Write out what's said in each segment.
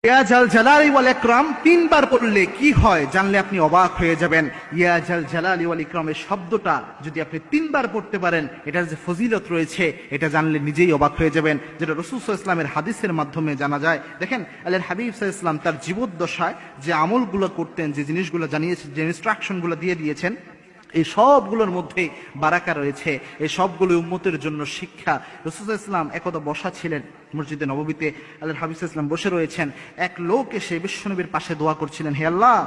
ইয়া জাল জালালি ওয়াল ইকরাম তিনবার পড়লে কি হয় জানলে আপনি অবাক হয়ে যাবেন। ইয়া জাল জালালি ওয়াল ইকরামের শব্দটা যদি আপনি তিনবার পড়তে পারেন, এটার যে ফজিলত রয়েছে এটা জানলে নিজেই অবাক হয়ে যাবেন, যেটা রাসূল সাল্লাল্লাহু আলাইহি ওয়াসাল্লামের হাদিসের মাধ্যমে জানা যায়। দেখেন আল্লাহর হাবিব সাল্লাল্লাহু আলাইহি ওয়াসাল্লাম তার জীবদ্দশায় যে আমলগুলো করতেন, যে জিনিসগুলো জানিয়েছেন, যে ইনস্ট্রাকশনগুলো দিয়ে দিয়েছেন, এই সবগুলোর মধ্যে বারাকা রয়েছে। এই সবগুলো উম্মতের জন্য শিক্ষা। রাসূল সাল্লাল্লাহু আলাইহি ওয়াসাল্লাম একদা বসা ছিলেন মসজিদে নববীতে, আল্লাহর হাবিব সাল্লাল্লাহু আলাইহি ওয়াসাল্লাম বসে রয়েছেন। এক লোক এসে বিশ্বনবীর পাশে দোয়া করছিলেন, হে আল্লাহ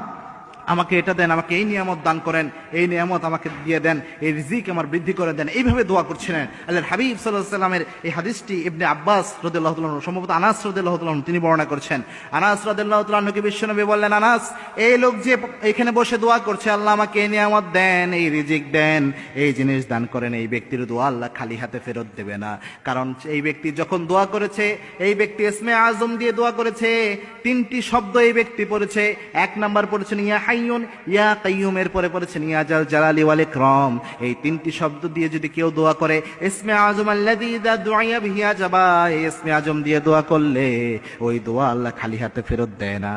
আমাকে এটা দেন, আমাকে এই নিয়ামত দান করেন, এই নিয়ামত আমাকে দিয়ে দেন, এই রিজিক আমার বৃদ্ধি করে দেন, এইভাবে দোয়া করছিলেন। আল্লাহর হাবিব সাল্লাল্লাহু আলাইহি ওয়াসাল্লামের এই হাদিসটি ইবনে আব্বাস রাদিয়াল্লাহু তাআলা আনহু, সম্ভবত আনাস রাদিয়াল্লাহু তাআলা আনহু তিনি বর্ণনা করছেন। আনাস রাদিয়াল্লাহু তাআলা আনহুকে বিশ্বনবী বললেন, আনাস এই লোক যে এখানে বসে দোয়া করছে, আল্লাহ আমাকে এই নিয়ামত দেন, এই রিজিক দেন, এই জিনিস দান করেন, এই ব্যক্তির দোয়া আল্লাহ খালি হাতে ফেরত দেবে না। কারণ এই ব্যক্তি যখন দোয়া করেছে, এই ব্যক্তি ইসমে আজম দিয়ে দোয়া করেছে, তিনটি শব্দ এই ব্যক্তি পড়েছে। এক নাম্বার পড়েছেন ইয়া হাইয়ুন ইয়া কাইয়ুম, এর পরে পড়েছেন ইয়া জাল জালালি ওয়াল ইকরাম। এই তিনটি শব্দ দিয়ে যদি কেউ দোয়া করে, ইসমে আজম আল্লাযী ইযা দুইয়া বিহি আজাবা, এই ইসমে আজম দিয়ে দোয়া করলে ওই দোয়া আল্লাহ খালি হাতে ফেরত দেয় না।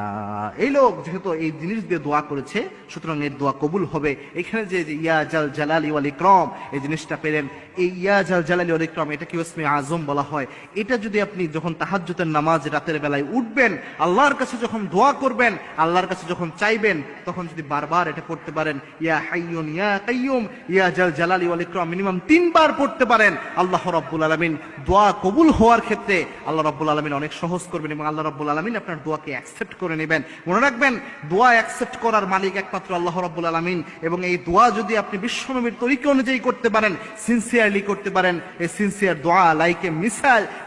এই লোক যেহেতু এই জিনিস দিয়ে দোয়া করেছে, সুতরাং এর দোয়া কবুল হবে। এখানে যে ইয়া জাল জালালি ওয়াল ইকরাম এই জিনিসটা পেলেন, এই ইয়া জাল জালালি ওয়াল ইকরাম এটাকে ইসমে আজম বলা হয়। এটা যদি আপনি যখন তাহাজ্জুদের নামাজ রাতের বেলায় উঠবেন, আল্লাহর কাছে যখন দোয়া করবেন, আল্লাহর কাছে যখন চাইবেন, তখন যদি বারবার এটা পড়তে পারেন, ইয়া হাইয়ুন ইয়া কাইয়ুম ইয়া জাল জালালি ওয়াল ইকরাম মিনিমাম 3 বার পড়তে পারেন, আল্লাহ রাব্বুল আলামিন দোয়া কবুল হওয়ার ক্ষেত্রে আল্লাহ রাব্বুল আলামিন অনেক সহজ করবেন এবং আল্লাহ রাব্বুল আলামিন আপনার দোয়াকে অ্যাকসেপ্ট করে নেবেন। মনে রাখবেন, দোয়া অ্যাকসেপ্ট করার মালিক একমাত্র আল্লাহ রাব্বুল আলামিন। এবং এই দোয়া যদি আপনি বিশ্বনবীর তরিকা অনুযায়ী করতে পারেন, সিনসিয়ারলি করতে পারেন, এই সিনসিয়ার দোয়া লাইকে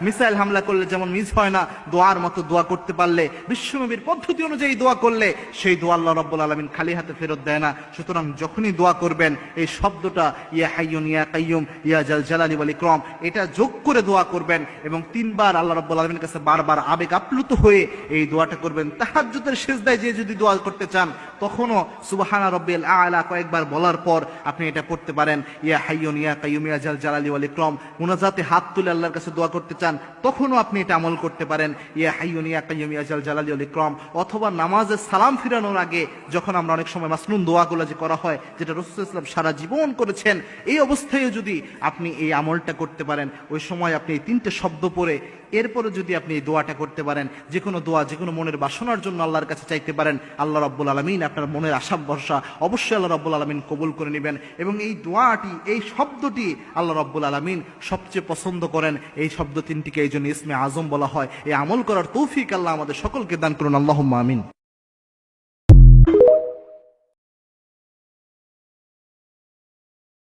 মিসাইল হামলা করলে যেমন মিস হয় না, দোয়ার মতো দোয়া করতে পারলে, বিশ্বনবীর পদ্ধতি অনুযায়ী দোয়া করলে সেই দোয়া আল্লাহ রাব্বুল আলামিন খালি হাতে ফেরত দেয় না। সুতরাং যখনই দোয়া করবেন, এই শব্দটা ইয়া হাইয়ুন ইয়া কাইয়ুম ইয়া জাল জালালি ওয়াল ইকরাম এটা যোগ করে দোয়া করবেন এবং 3 বার আল্লাহ রাব্বুল আলামিনের কাছে বারবার আবেগ আপ্লুত হয়ে এই দোয়াটা করবেন। তাহাজ্জুদের সিজদায় যে যদি দোয়া করতে চান, তখনও সুবহানা রাব্বিল আ'লা কয়েকবার বলার পর আপনি এটা পড়তে পারেন, ইয়া হাইয়ুন ইয়া কাইয়ুম ইয়া জাল জালালি ওয়াল ইকরাম। মুনাজাতে হাত তুলে আল্লাহর কাছে দোয়া করতে চান, তখনও আপনি এটা আমল করতে পারেন, ইয়া হাইয়ুন ইয়া কাইয়ুম ইয়া জাল জালালি ওয়াল ইকরাম। অথবা নামাজে সালাম ফিরানোর আগে যখন আমরা অনেক সময় মাসনুন দোয়াগুলো যে করা হয়, যেটা রাসূল সাল্লাল্লাহু আলাইহি ওয়াসাল্লাম সারা জীবন করেছেন, এই অবস্থায় যদি আপনি এই আমলটা করতে পারেন, ওই সময় আপনি এই 3টে শব্দ পড়ে এরপরে যদি আপনি এই দোয়াটা করতে পারেন, যে কোনো দোয়া, যে কোনো মনের বাসনার জন্য আল্লাহর কাছে চাইতে পারেন, আল্লাহ রাব্বুল আলামিন আপনার মনের আশা ভরসা অবশ্যই আল্লাহ রাব্বুল আলামিন কবুল করে নেবেন। এবং এই দোয়াটি, এই শব্দটি আল্লাহ রাব্বুল আলামিন সবচেয়ে পছন্দ করেন। এই শব্দ 3টিকে এই জন্য ইসমে আজম বলা হয়। এই আমল করার তৌফিক আল্লাহ আমাদের সকলকে দান করুন, আল্লাহুম্মা আমিন।